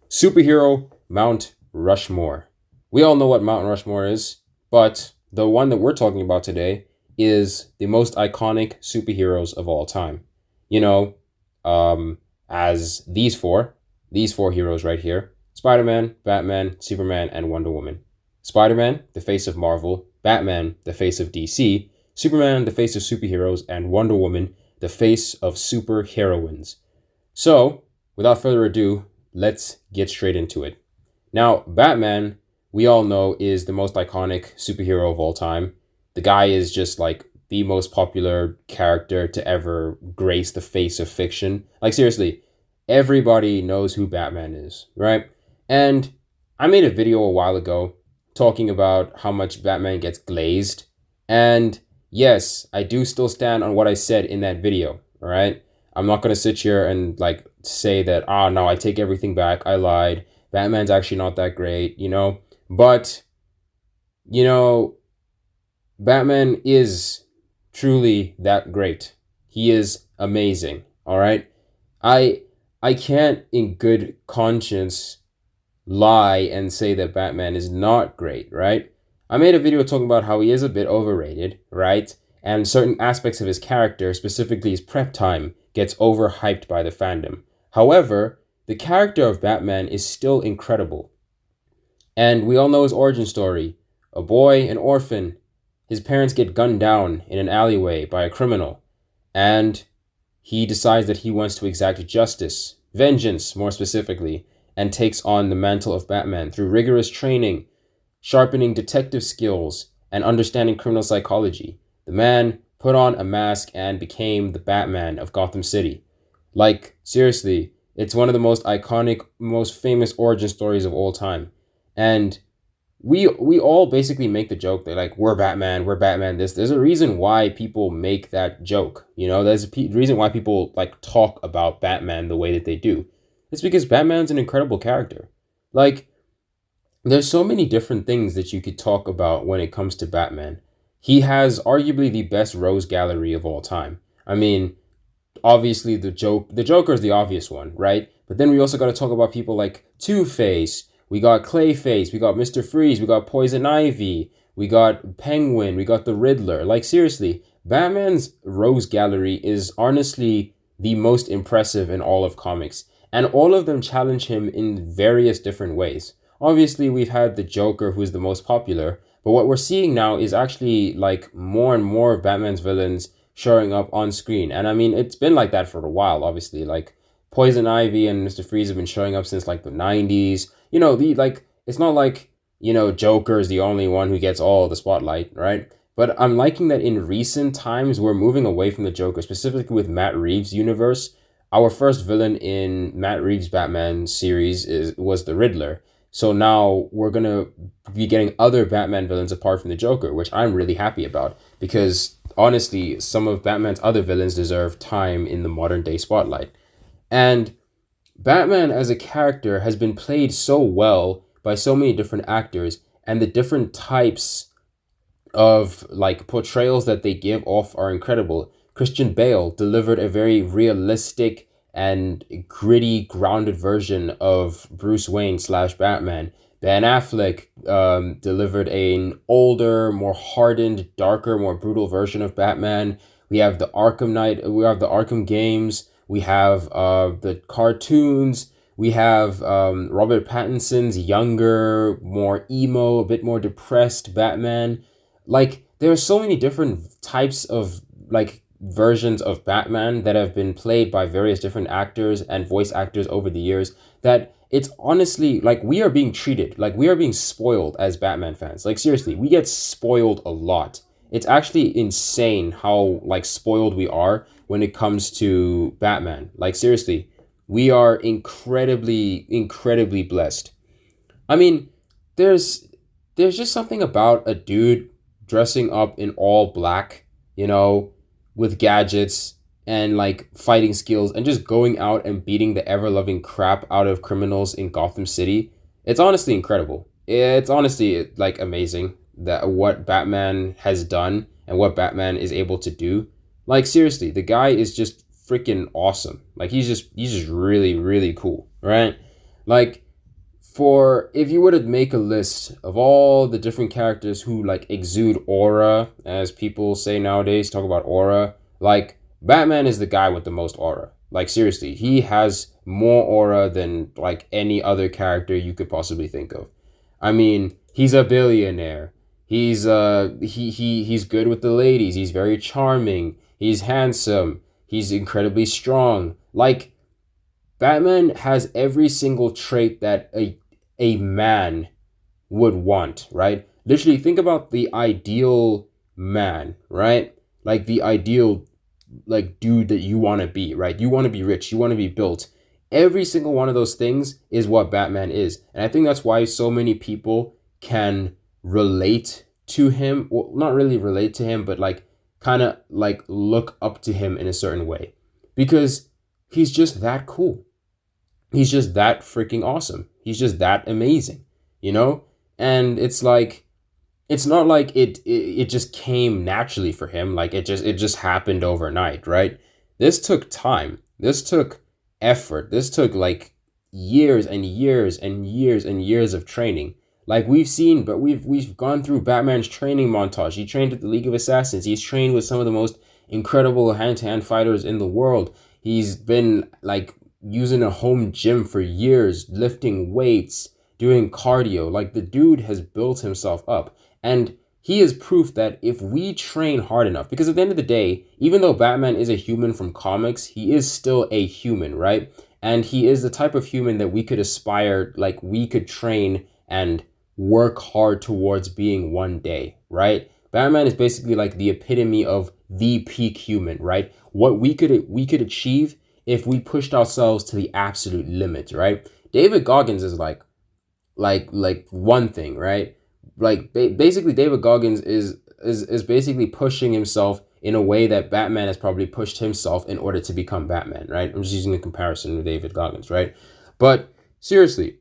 Superhero Mount Rushmore. We all know what Mount Rushmore is, but the one that we're talking about today is the most iconic superheroes of all time. You know, as these four heroes right here: Spider-Man, Batman, Superman, and Wonder Woman. Spider-Man, the face of Marvel; Batman, the face of DC; Superman, the face of superheroes; and Wonder Woman, the face of superheroines. So, without further ado, let's get straight into it. Now, Batman, we all know, is the most iconic superhero of all time. The guy is just like the most popular character to ever grace the face of fiction. Like, seriously, everybody knows who Batman is, right? And I made a video a while ago talking about how much Batman gets glazed. And yes, I do still stand on what I said in that video, all right? I'm not going to sit here and like say that, no, I take everything back. I lied. Batman's actually not that great, But, you know, Batman is truly that great. He is amazing, all right? I I can't in good conscience lie and say that Batman is not great, right? I made a video talking about how he is a bit overrated, right? And certain aspects of his character, specifically his prep time, gets overhyped by the fandom. However, the character of Batman is still incredible. And we all know his origin story. A boy, an orphan. His parents get gunned down in an alleyway by a criminal. And he decides that he wants to exact justice, vengeance more specifically, and takes on the mantle of Batman through rigorous training, sharpening detective skills, and understanding criminal psychology. The man put on a mask and became the Batman of Gotham City. Like, seriously, it's one of the most iconic, most famous origin stories of all time. And we all basically make the joke that like we're Batman this. There's a reason why people make that joke. There's a reason why people like talk about Batman the way that they do. It's because Batman's an incredible character. Like, there's so many different things that you could talk about when it comes to Batman. He has arguably the best rose gallery of all time. I mean, obviously the Joker is the obvious one, right? But then we also got to talk about people like Two-Face. We got Clayface, we got Mr. Freeze, we got Poison Ivy, we got Penguin, we got the Riddler. Like, seriously, Batman's Rose Gallery is honestly the most impressive in all of comics. And all of them challenge him in various different ways. Obviously, we've had the Joker, who's the most popular. But what we're seeing now is actually like more and more of Batman's villains showing up on screen. And I mean, it's been like that for a while, obviously. Like, Poison Ivy and Mr. Freeze have been showing up since like the 90s. It's not like, Joker is the only one who gets all the spotlight, right? But I'm liking that in recent times, we're moving away from the Joker, specifically with Matt Reeves' universe. Our first villain in Matt Reeves' Batman series was the Riddler. So now we're going to be getting other Batman villains apart from the Joker, which I'm really happy about. Because honestly, some of Batman's other villains deserve time in the modern day spotlight. And Batman as a character has been played so well by so many different actors, and the different types of like portrayals that they give off are incredible. Christian Bale delivered a very realistic and gritty, grounded version of Bruce Wayne slash Batman. Ben Affleck delivered an older, more hardened, darker, more brutal version of Batman. We have the Arkham Knight. We have the Arkham games. We have the cartoons. We have Robert Pattinson's younger, more emo, a bit more depressed Batman. Like, there are so many different types of like versions of Batman that have been played by various different actors and voice actors over the years that it's honestly like we are being treated, like we are being spoiled as Batman fans. Like, seriously, we get spoiled a lot. It's actually insane how like spoiled we are when it comes to Batman. Like, seriously, we are incredibly blessed. I mean, there's just something about a dude dressing up in all black, with gadgets and like fighting skills and just going out and beating the ever-loving crap out of criminals in Gotham City. It's honestly incredible. It's honestly like amazing that what Batman has done and what Batman is able to do. Like, seriously, the guy is just freaking awesome. Like, he's just really, really cool, right? Like, for if you were to make a list of all the different characters who like exude aura, as people say nowadays, talk about aura, like Batman is the guy with the most aura. Like seriously, he has more aura than like any other character you could possibly think of. I mean, he's a billionaire. He's good with the ladies. He's very charming. He's handsome. He's incredibly strong. Like Batman has every single trait that a man would want, right? Literally, think about the ideal man, right? Like the ideal like dude that you want to be, right? You want to be rich, you want to be built. Every single one of those things is what Batman is. And I think that's why so many people can relate to him. Well, not really relate to him, but like kind of like look up to him in a certain way. Because he's just that cool. He's just that freaking awesome. He's just that amazing, you know? And it's like it's not like it just came naturally for him, like it just happened overnight, right? This took time. This took effort. This took like years and years and years and years of training. Like we've seen, but we've gone through Batman's training montage. He trained at the League of Assassins. He's trained with some of the most incredible hand-to-hand fighters in the world. He's been like using a home gym for years, lifting weights, doing cardio. Like the dude has built himself up. And he is proof that if we train hard enough, because at the end of the day, even though Batman is a human from comics, he is still a human, right? And he is the type of human that we could aspire, like we could train and work hard towards being one day, right? Batman is basically like the epitome of the peak human, right? What we could achieve if we pushed ourselves to the absolute limit, right? David Goggins is like one thing, right? Like basically David Goggins is basically pushing himself in a way that Batman has probably pushed himself in order to become Batman, right? I'm just using a comparison with David Goggins, right? But seriously,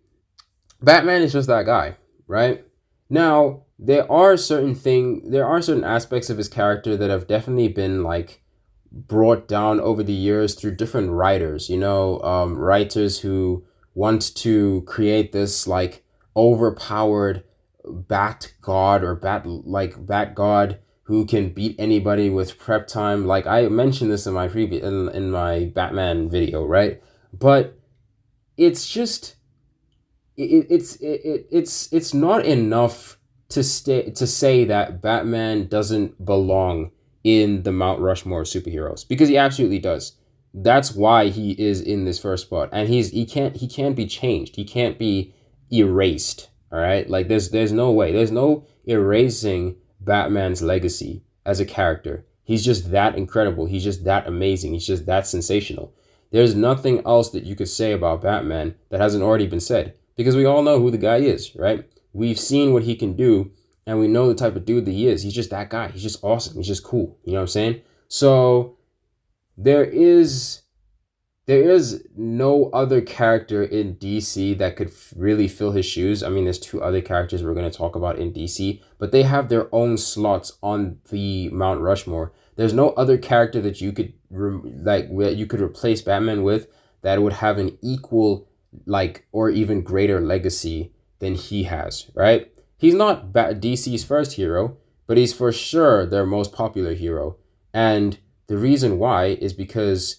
Batman is just that guy, right? Now, there are certain aspects of his character that have definitely been like brought down over the years through different writers, writers who want to create this like overpowered bat god or bat god who can beat anybody with prep time. Like I mentioned this in my in my Batman video, right? But it's just it's not enough to say that Batman doesn't belong in the Mount Rushmore of superheroes, because he absolutely does. That's why he is in this first spot, and he can't be changed. He can't be erased. All right, like there's no way. There's no erasing Batman's legacy as a character. He's just that incredible. He's just that amazing. He's just that sensational. There's nothing else that you could say about Batman that hasn't already been said, because we all know who the guy is, right? We've seen what he can do, and we know the type of dude that he is. He's just that guy. He's just awesome. He's just cool. You know what I'm saying? So there is no other character in DC that could really fill his shoes. I mean, there's two other characters we're going to talk about in DC, but they have their own slots on the Mount Rushmore. There's no other character that you could replace Batman with that would have an equal or even greater legacy than he has, right? He's not DC's first hero, but he's for sure their most popular hero. And the reason why is because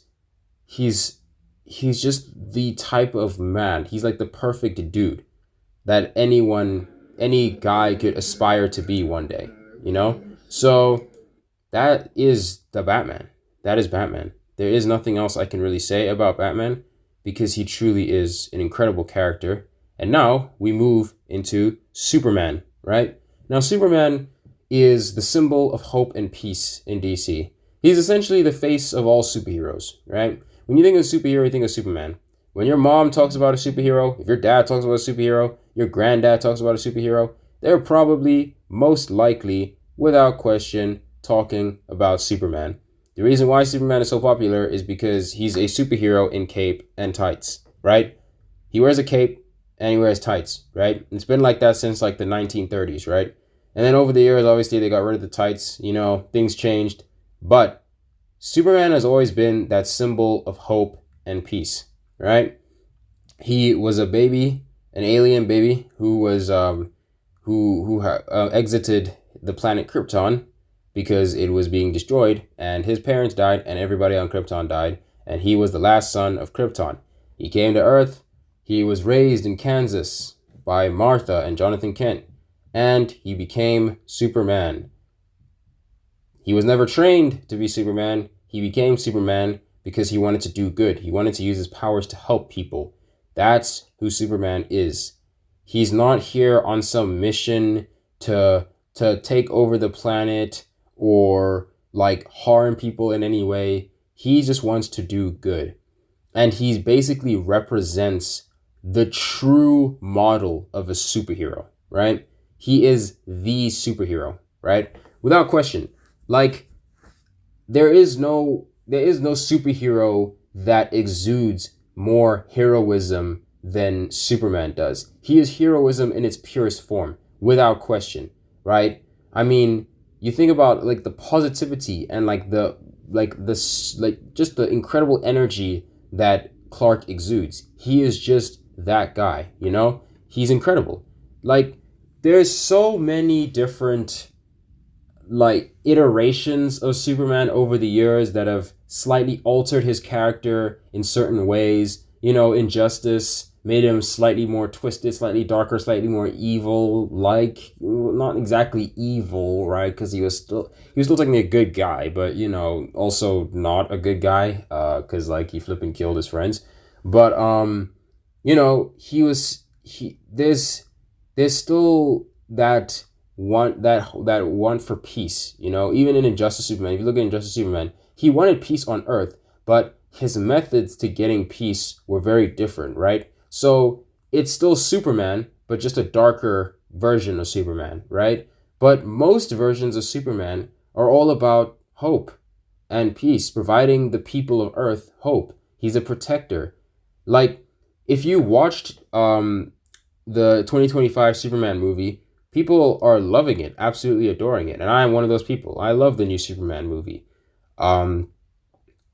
he's just the type of man. He's like the perfect dude that any guy could aspire to be one day, So that is the Batman. That is Batman. There is nothing else I can really say about Batman, because he truly is an incredible character. And now we move into Superman, right? Now Superman is the symbol of hope and peace in DC. He's essentially the face of all superheroes, right? When you think of a superhero, you think of Superman. When your mom talks about a superhero, if your dad talks about a superhero, your granddad talks about a superhero, they're probably most likely, without question, talking about Superman. The reason why Superman is so popular is because he's a superhero in cape and tights, right? He wears a cape and he wears tights, right? It's been like that since like the 1930s, right? And then over the years, obviously, they got rid of the tights, things changed. But Superman has always been that symbol of hope and peace, right? He was a baby an alien baby who was exited the planet Krypton because it was being destroyed, and his parents died, and everybody on Krypton died, and he was the last son of Krypton. He came to Earth. He was raised in Kansas by Martha and Jonathan Kent, and he became Superman. He was never trained to be Superman. He became Superman because he wanted to do good. He wanted to use his powers to help people. That's who Superman is. He's not here on some mission to take over the planet or like harm people in any way. He just wants to do good. And he basically represents the true model of a superhero, right? He is the superhero, right? Without question. Like there is no superhero that exudes more heroism than Superman does. He is heroism in its purest form, without question, right? I mean, you think about like the positivity and just the incredible energy that Clark exudes. He is just that guy, you know? He's incredible. Like there's so many different like iterations of Superman over the years that have slightly altered his character in certain ways. You know, Injustice made him slightly more twisted, slightly darker, slightly more evil. Like not exactly evil, right? Because he was still technically a good guy, but you know, also not a good guy. Because like he flipping killed his friends. But you know, he there's still that want for peace, you know, even in Injustice Superman. If you look at Injustice Superman, he wanted peace on Earth, but his methods to getting peace were very different, right? So it's still Superman, but just a darker version of Superman, right? But most versions of Superman are all about hope and peace, providing the people of Earth hope. He's a protector. Like if you watched the 2025 Superman movie, people are loving it, absolutely adoring it. And I am one of those people. I love the new Superman movie. Um,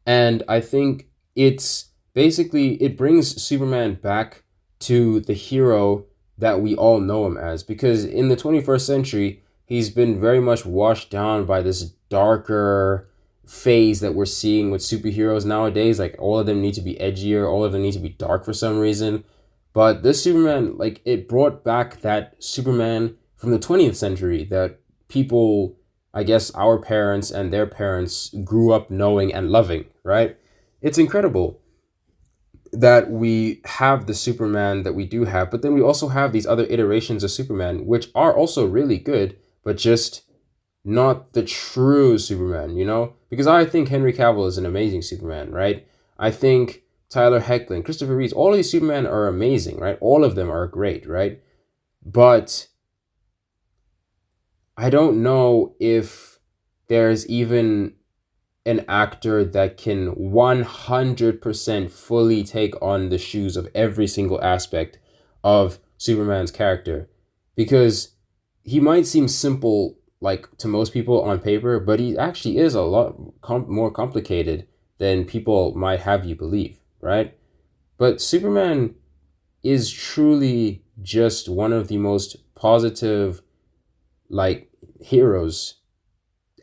and I think it brings Superman back to the hero that we all know him as. Because in the 21st century, he's been very much washed down by this darker phase that we're seeing with superheroes nowadays. Like all of them need to be edgier, all of them need to be dark for some reason. But this Superman, like it brought back that Superman from the 20th century that people, I guess our parents and their parents grew up knowing and loving, right? It's incredible that we have the Superman that we do have, but then we also have these other iterations of Superman, which are also really good, but just not the true Superman, you know? Because I think Henry Cavill is an amazing Superman, right? I think Tyler Hoechlin, Christopher Reeves, all of these Supermen are amazing, right? All of them are great, right? But I don't know if there's even an actor that can 100% fully take on the shoes of every single aspect of Superman's character. Because he might seem simple, like to most people on paper, but he actually is a lot more complicated than people might have you believe, right? But Superman is truly just one of the most positive like heroes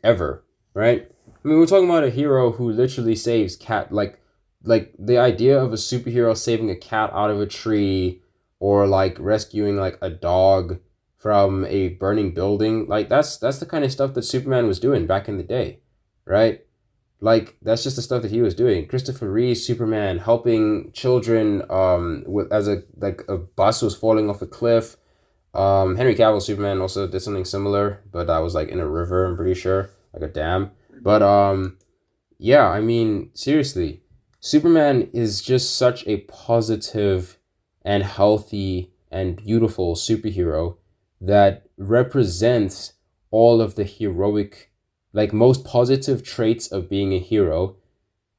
ever, right? I mean, we're talking about a hero who literally saves cat like the idea of a superhero saving a cat out of a tree or like rescuing like a dog from a burning building. Like that's the kind of stuff that Superman was doing back in the day, right? Like that's just the stuff that he was doing. Christopher Reeve Superman helping children with as a like a bus was falling off a cliff. Henry Cavill Superman also did something similar, but that was like in a river, I'm pretty sure, like a dam. But yeah, I mean, seriously, Superman is just such a positive and healthy and beautiful superhero that represents all of the heroic, like most positive traits of being a hero,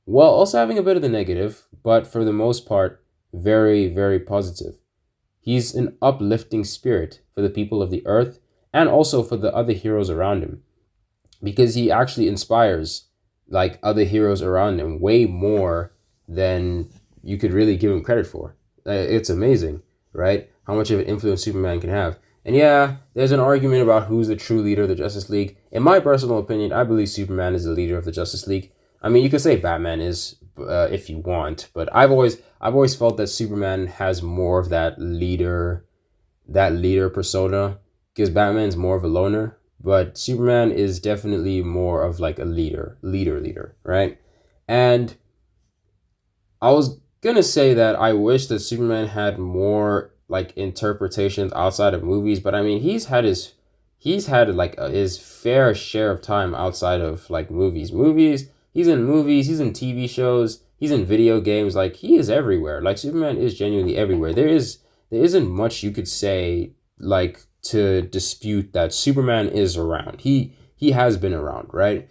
while also having a bit of the negative, but for the most part, very, very positive. He's an uplifting spirit for the people of the earth and also for the other heroes around him, because he actually inspires like other heroes around him way more than you could really give him credit for. It's amazing. right? How much of an influence Superman can have. And yeah, there's an argument about who's the true leader of the Justice League. In my personal opinion, I believe Superman is the leader of the Justice League. I mean, you could say Batman is, if you want, but I've always felt that Superman has more of that leader persona, because Batman's more of a loner, but Superman is definitely more of like a leader, right? And I was gonna say that I wish that Superman had more like interpretations outside of movies, but I mean he's had like his fair share of time outside of like movies. Movies, he's in TV shows, he's in video games. Like he is everywhere. Like Superman is genuinely everywhere. There isn't much you could say like to dispute that Superman is around. He has been around, right?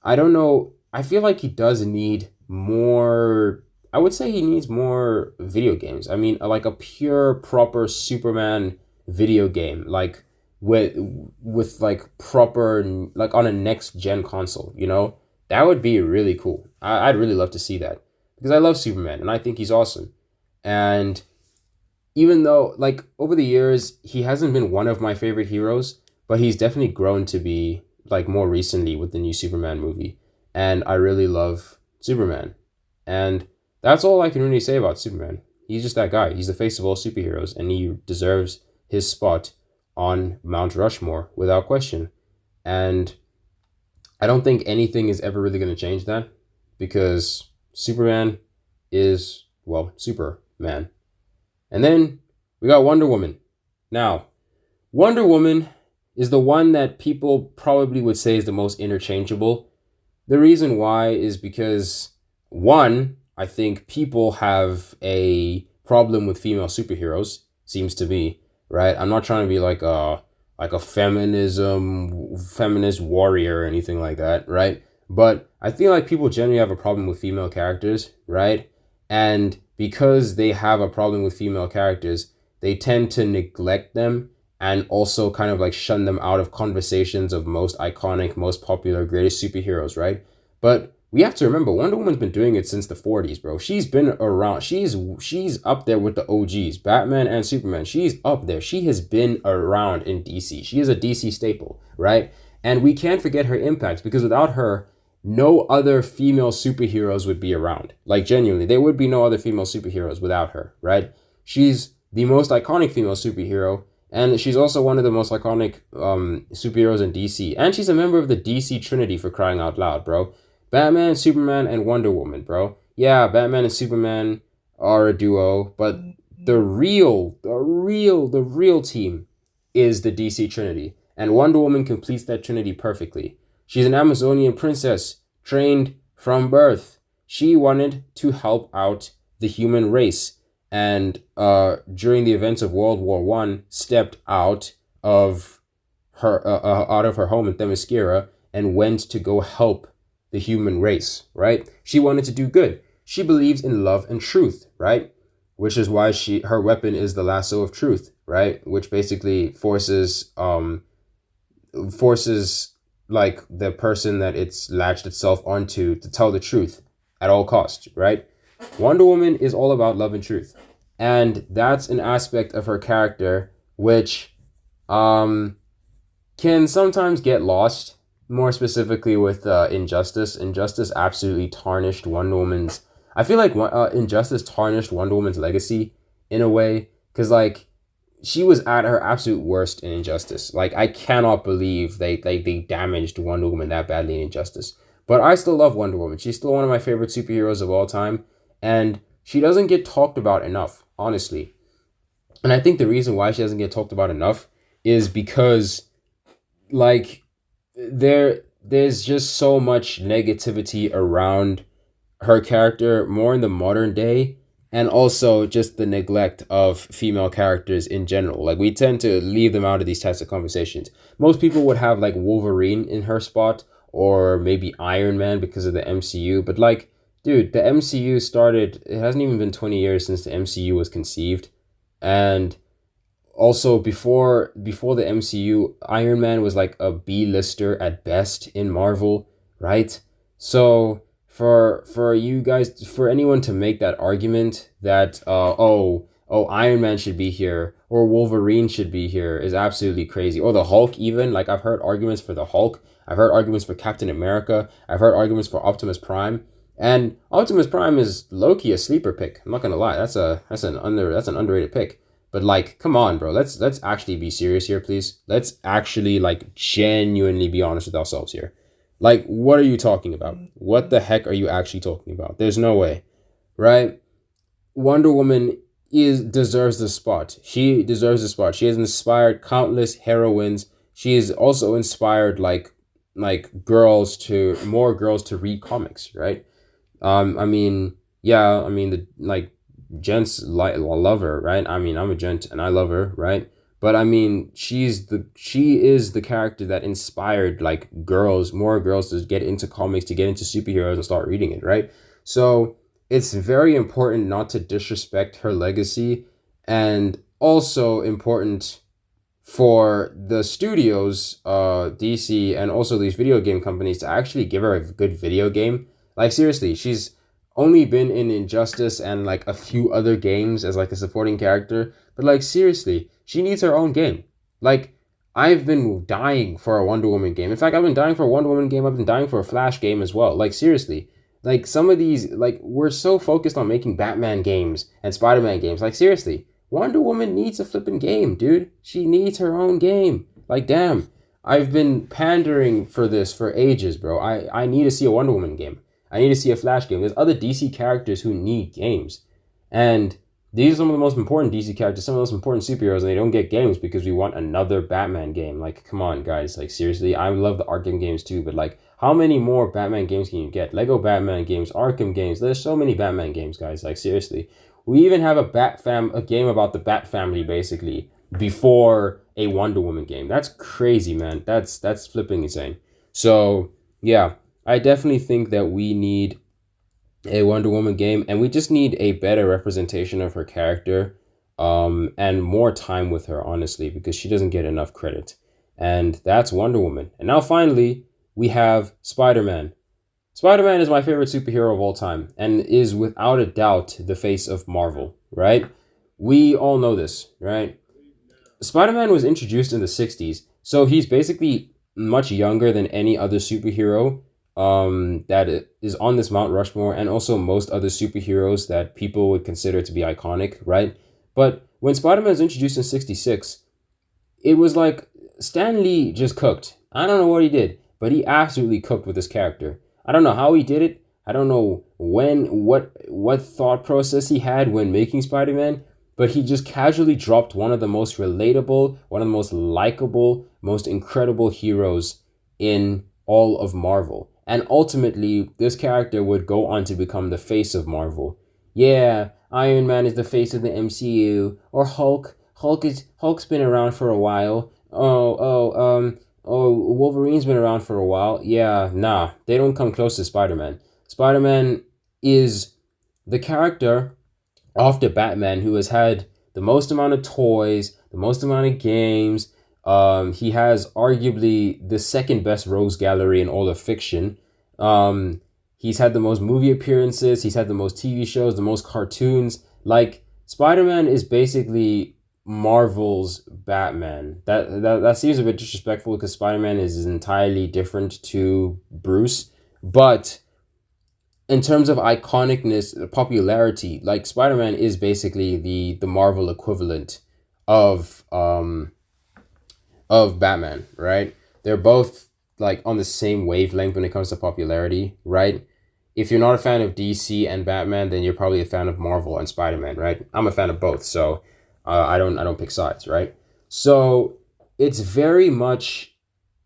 I don't know. I feel like he does need more. I would say he needs more video games. I mean, like a pure, proper Superman video game, like with like proper, like on a next gen console. That would be really cool. I'd really love to see that because I love Superman and I think he's awesome. And even though, like over the years, he hasn't been one of my favorite heroes, but he's definitely grown to be like more recently with the new Superman movie, and I really love Superman. And that's all I can really say about Superman. He's just that guy. He's the face of all superheroes, and he deserves his spot on Mount Rushmore without question. And I don't think anything is ever really going to change that because Superman is, well, Superman. And then we got Wonder Woman. Now, Wonder Woman is the one that people probably would say is the most interchangeable. The reason why is because, one, I think people have a problem with female superheroes, seems to be, right? I'm not trying to be like a feminist warrior or anything like that, right? But I feel like people generally have a problem with female characters, right? And because they have a problem with female characters, they tend to neglect them and also kind of like shun them out of conversations of most iconic, most popular, greatest superheroes, right? But we have to remember Wonder Woman's been doing it since the 40s, bro. She's been around. She's up there with the OGs, Batman and Superman. She's up there. She has been around in DC. She is a DC staple, right? And we can't forget her impact because without her, no other female superheroes would be around. Like genuinely, there would be no other female superheroes without her, right? She's the most iconic female superhero, and she's also one of the most iconic superheroes in DC. And she's a member of the DC Trinity, for crying out loud, bro. Batman, Superman, and Wonder Woman, bro. Yeah, Batman and Superman are a duo, but the real team is the DC Trinity. And Wonder Woman completes that trinity perfectly. She's an Amazonian princess, trained from birth. She wanted to help out the human race, and during the events of World War One, stepped out of her home in Themyscira and went to go help the human race. Right? She wanted to do good. She believes in love and truth. Right? Which is why her weapon is the lasso of truth. Right? Which basically forces like the person that it's latched itself onto to tell the truth at all costs, right? Wonder Woman is all about love and truth. And that's an aspect of her character which can sometimes get lost, more specifically with Injustice. Injustice absolutely tarnished Wonder Woman's... I feel like Injustice tarnished Wonder Woman's legacy in a way, because like she was at her absolute worst in Injustice. Like, I cannot believe they damaged Wonder Woman that badly in Injustice. But I still love Wonder Woman. She's still one of my favorite superheroes of all time. And she doesn't get talked about enough, honestly. And I think the reason why she doesn't get talked about enough is because, like, there's just so much negativity around her character, more in the modern day, and also just the neglect of female characters in general. Like, we tend to leave them out of these types of conversations. Most people would have like Wolverine in her spot, or maybe Iron Man because of the MCU. But like, dude, the MCU started, it hasn't even been 20 years since the MCU was conceived. And also before the MCU, Iron Man was like a B-lister at best in Marvel, right? So for you guys, for anyone to make that argument that oh, Iron Man should be here or Wolverine should be here is absolutely crazy. Or the Hulk even. Like I've heard arguments for the Hulk. I've heard arguments for Captain America. I've heard arguments for Optimus Prime. And Optimus Prime is low-key a sleeper pick. I'm not gonna lie. That's an underrated pick. But like, come on, bro. Let's actually be serious here, please. Let's actually like genuinely be honest with ourselves here. Like, what are you talking about? What the heck are you actually talking about? There's no way, right? Wonder Woman deserves the spot. She deserves the spot. She has inspired countless heroines. She has also inspired more girls to read comics, right? I mean, yeah, I mean the like gents love her, right? I mean, I'm a gent and I love her, right? But I mean, she is the character that inspired like more girls to get into comics, to get into superheroes and start reading it, right? So it's very important not to disrespect her legacy, and also important for the studios, DC, and also these video game companies to actually give her a good video game. Like seriously, she's only been in Injustice and like a few other games as like a supporting character, but like seriously, she needs her own game. Like I've been dying for a Wonder Woman game. In fact, I've been dying for a Wonder Woman game. I've been dying for a Flash game as well. Like seriously, like some of these, like we're so focused on making Batman games and Spider-Man games. Like seriously, Wonder Woman needs a flipping game, dude. She needs her own game. Like damn, I've been pandering for this for ages, bro. I need to see a Wonder Woman game. I need to see a Flash game. There's other DC characters who need games. And these are some of the most important DC characters, some of the most important superheroes, and they don't get games because we want another Batman game. Like, come on, guys. Like, seriously, I love the Arkham games too, but like, how many more Batman games can you get? Lego Batman games, Arkham games. There's so many Batman games, guys. Like, seriously. We even have a game about the Bat family, basically, before a Wonder Woman game. That's crazy, man. That's flipping insane. So, yeah. I definitely think that we need a Wonder Woman game, and we just need a better representation of her character, and more time with her, honestly, because she doesn't get enough credit. And that's Wonder Woman. And now finally, we have Spider-Man. Spider-Man is my favorite superhero of all time, and is without a doubt the face of Marvel, right? We all know this, right? Spider-Man was introduced in the 60s, so he's basically much younger than any other superhero that is on this Mount Rushmore, and also most other superheroes that people would consider to be iconic, right? But when Spider-Man was introduced in 66, it was like Stan Lee just cooked. I don't know what he did, but he absolutely cooked with this character. I don't know how he did it. I don't know what thought process he had when making Spider-Man, but he just casually dropped one of the most relatable, one of the most likable, most incredible heroes in all of Marvel. And ultimately, this character would go on to become the face of Marvel. Yeah, Iron Man is the face of the MCU, or Hulk's been around for a while. Wolverine's been around for a while. Yeah, nah, they don't come close to Spider-Man. Spider-Man is the character after Batman who has had the most amount of toys, the most amount of games. He has arguably the second best rogues gallery in all of fiction. He's had the most movie appearances. He's had the most TV shows, the most cartoons. Like, Spider-Man is basically Marvel's Batman. That seems a bit disrespectful because Spider-Man is entirely different to Bruce. But in terms of iconicness, popularity, like Spider-Man is basically the Marvel equivalent of Batman, right? They're both like on the same wavelength when it comes to popularity, right? If you're not a fan of DC and Batman, then you're probably a fan of Marvel and Spider-Man, right? I'm a fan of both, so I don't pick sides, right? So it's very much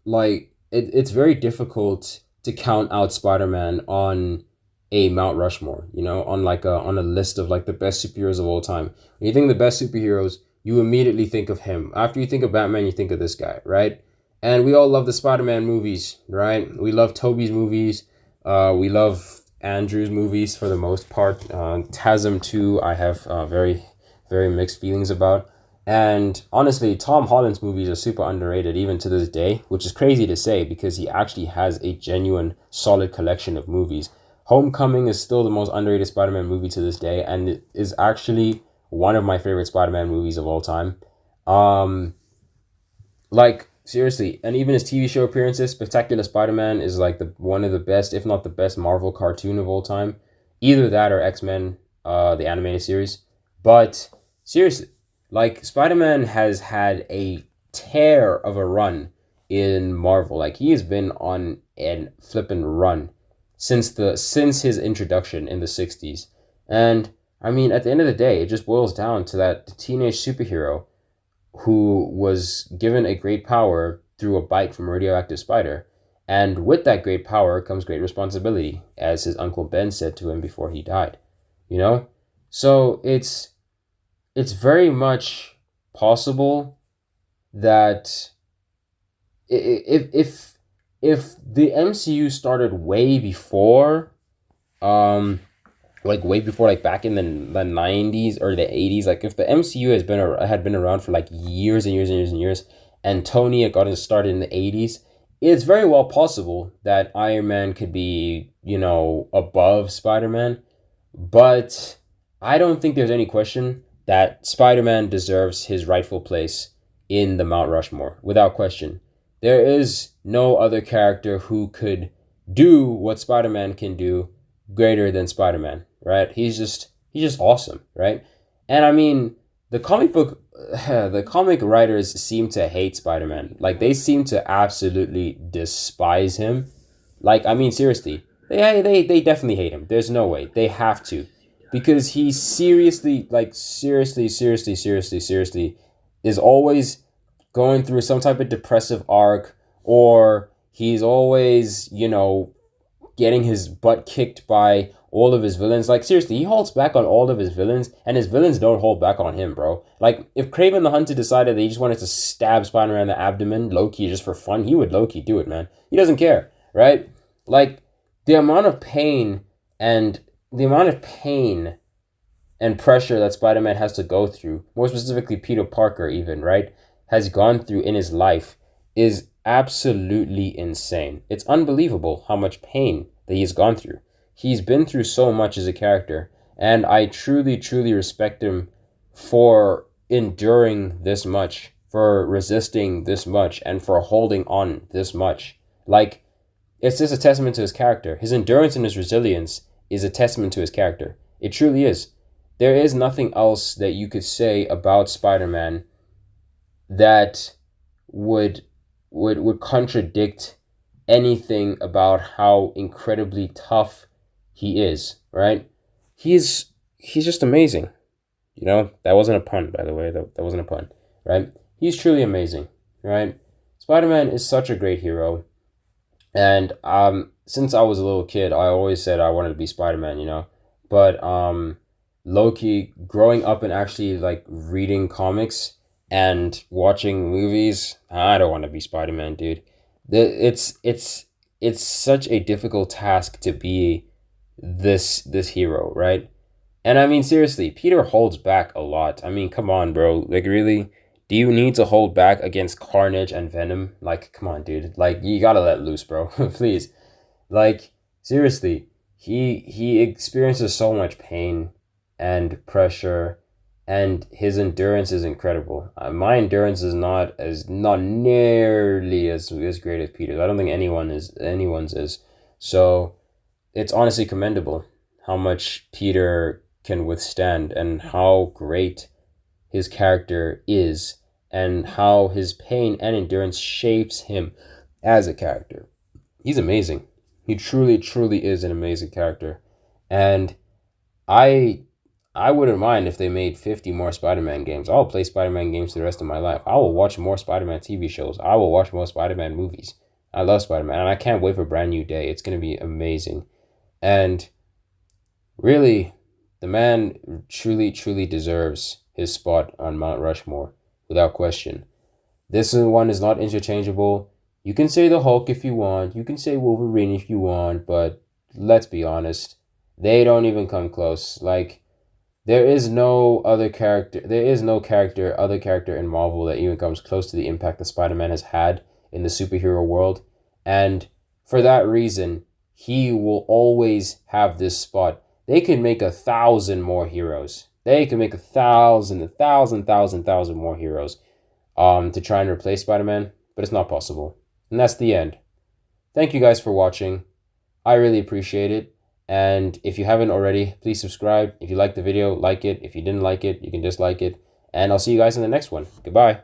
like it's very difficult to count out Spider-Man on a Mount Rushmore, you know, on a list of like the best superheroes of all time. When you think of the best superheroes, you immediately think of him. After you think of Batman, you think of this guy, right? And we all love the Spider-Man movies, right? We love Tobey's movies. We love Andrew's movies for the most part. TASM 2, I have very, very mixed feelings about. And honestly, Tom Holland's movies are super underrated even to this day, which is crazy to say because he actually has a genuine, solid collection of movies. Homecoming is still the most underrated Spider-Man movie to this day, and it is actually one of my favorite Spider-Man movies of all time. Um, like seriously, and even his TV show appearances, Spectacular Spider-Man is like the one of the best, if not the best, Marvel cartoon of all time. Either that or X-Men, the animated series. But seriously, like Spider-Man has had a tear of a run in Marvel. Like he has been on an flippin' run since his introduction in the 60s. And I mean, at the end of the day, it just boils down to that teenage superhero who was given a great power through a bite from a radioactive spider. And with that great power comes great responsibility, as his Uncle Ben said to him before he died. You know? So it's very much possible that if the MCU started way before um like way before, like back in the 90s or the 80s, like if the MCU had been around for like years and years and years and years, and Tony had gotten started in the 80s, it's very well possible that Iron Man could be, above Spider-Man. But I don't think there's any question that Spider-Man deserves his rightful place in the Mount Rushmore, without question. There is no other character who could do what Spider-Man can do greater than Spider-Man, right? He's just awesome, right? And I mean, the comic writers seem to hate Spider-Man. Like they seem to absolutely despise him. Like I mean, seriously, they definitely hate him. There's no way they have to, because he seriously, like seriously, is always going through some type of depressive arc, or he's always getting his butt kicked by all of his villains. Like seriously, he holds back on all of his villains, and his villains don't hold back on him, bro. Like if Kraven the Hunter decided that he just wanted to stab Spider-Man in the abdomen, low-key, just for fun, he would low-key do it, man. He doesn't care, right? Like the amount of pain and the amount of pain and pressure that Spider-Man has to go through, more specifically Peter Parker even, right, has gone through in his life is absolutely insane. It's unbelievable how much pain that he's gone through. He's been through so much as a character, and I truly, truly respect him for enduring this much, for resisting this much, and for holding on this much. Like, it's just a testament to his character. His endurance and his resilience is a testament to his character. It truly is. There is nothing else that you could say about Spider-Man that would contradict anything about how incredibly tough he is, right? He's just amazing. That wasn't a pun, by the way. That wasn't a pun, right? He's truly amazing, right? Spider-Man is such a great hero. And since I was a little kid, I always said I wanted to be Spider-Man. But low-key, growing up and actually like reading comics and watching movies, I don't want to be Spider-Man, dude. It's such a difficult task to be this hero, right? And I mean, seriously, Peter holds back a lot. I mean, come on, bro. Like, really? Do you need to hold back against Carnage and Venom? Like, come on, dude. Like, you gotta let loose, bro. Please. Like, seriously, he experiences so much pain and pressure, and his endurance is incredible. My endurance is not nearly as great as Peter's. I don't think anyone's is. So it's honestly commendable how much Peter can withstand and how great his character is, and how his pain and endurance shapes him as a character. He's amazing. He truly, truly is an amazing character. And I wouldn't mind if they made 50 more Spider-Man games. I'll play Spider-Man games the rest of my life. I will watch more Spider-Man TV shows. I will watch more Spider-Man movies. I love Spider-Man, and I can't wait for a brand new day. It's going to be amazing. And really, the man truly, truly deserves his spot on Mount Rushmore, without question. This one is not interchangeable. You can say the Hulk if you want. You can say Wolverine if you want, but let's be honest. They don't even come close. Like, there is no other character in Marvel that even comes close to the impact that Spider-Man has had in the superhero world. And for that reason, he will always have this spot. They can make 1,000 more heroes. They could make 1,000, 1,000, 1,000, 1,000 more heroes to try and replace Spider-Man, but it's not possible. And that's the end. Thank you guys for watching. I really appreciate it. And if you haven't already, please subscribe. If you liked the video, like it. If you didn't like it, you can dislike it. And I'll see you guys in the next one. Goodbye.